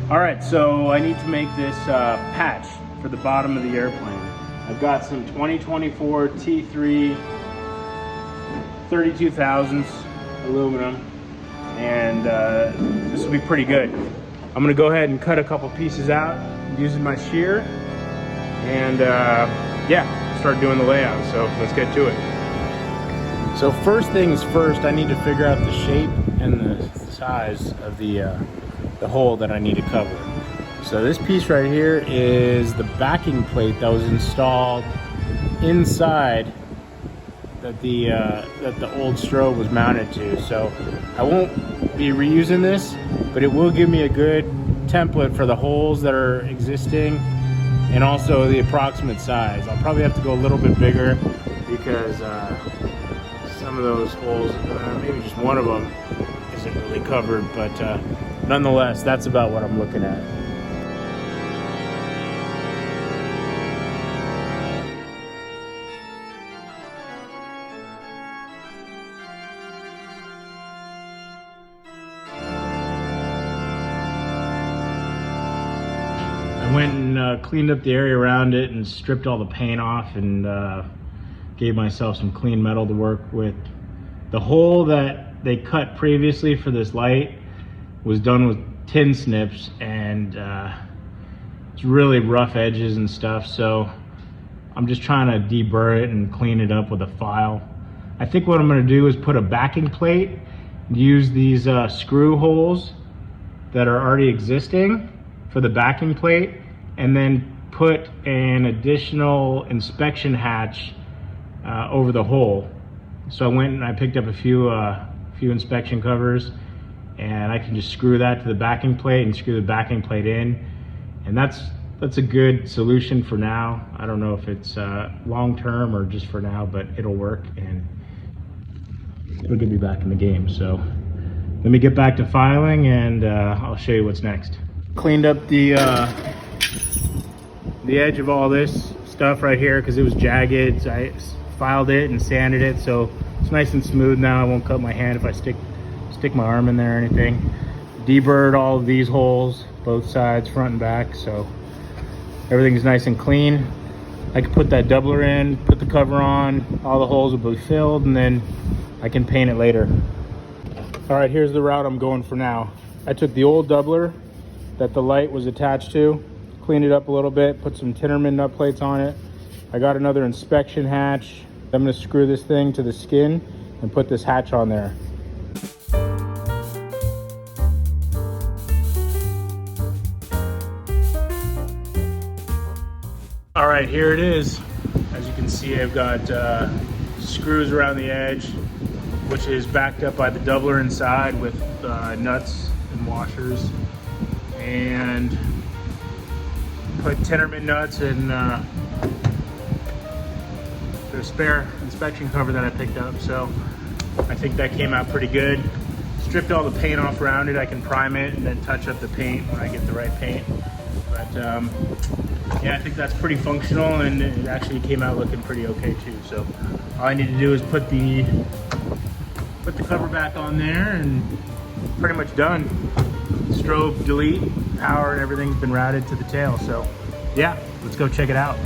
All right, so I need to make this patch for the bottom of the airplane. I've got some 2024 T3 32 thousandths aluminum, and this will be pretty good. I'm gonna go ahead and cut a couple pieces out using my shear, and yeah, start doing the layout. So let's get to it. So first things first, I need to figure out the shape and the size of the hole that I need to cover. So this piece right here is the backing plate that was installed inside that the old strobe was mounted to. So I won't be reusing this, but it will give me a good template for the holes that are existing and also the approximate size. I'll probably have to go a little bit bigger because some of those holes, maybe just one of them isn't really covered, but nonetheless, that's about what I'm looking at. I went and cleaned up the area around it and stripped all the paint off and gave myself some clean metal to work with. The hole that they cut previously for this light was done with tin snips, and it's really rough edges and stuff, so I'm just trying to deburr it and clean it up with a file. I think what I'm going to do is put a backing plate, use these screw holes that are already existing for the backing plate, and then put an additional inspection hatch over the hole. So I went and I picked up a few inspection covers, and I can just screw that to the backing plate and screw the backing plate in, and that's a good solution for now. I don't know if it's long term or just for now, but it'll work and it'll get me back in the game. So let me get back to filing, and I'll show you what's next. Cleaned up the edge of all this stuff right here because it was jagged. So I filed it and sanded it so it's nice and smooth now. I won't cut my hand if I stick my arm in there or anything. Deburred all of these holes, both sides, front and back, so everything's nice and clean. I can put that doubler in, put the cover on, all the holes will be filled, and then I can paint it later. All right, here's the route I'm going for now. I took the old doubler that the light was attached to, cleaned it up a little bit, put some Tinnerman nut plates on it. I got another inspection hatch. I'm gonna screw this thing to the skin and put this hatch on there. All right, here it is. As you can see, I've got screws around the edge, which is backed up by the doubler inside with nuts and washers, and put Tinnerman nuts and the spare inspection cover that I picked up. So I think that came out pretty good. Stripped all the paint off around it. I can prime it and then touch up the paint when I get the right paint. But yeah, I think that's pretty functional, and it actually came out looking pretty okay too. So all I need to do is put the cover back on there, and pretty much done. Strobe, delete, power, and everything's been routed to the tail. So yeah, let's go check it out.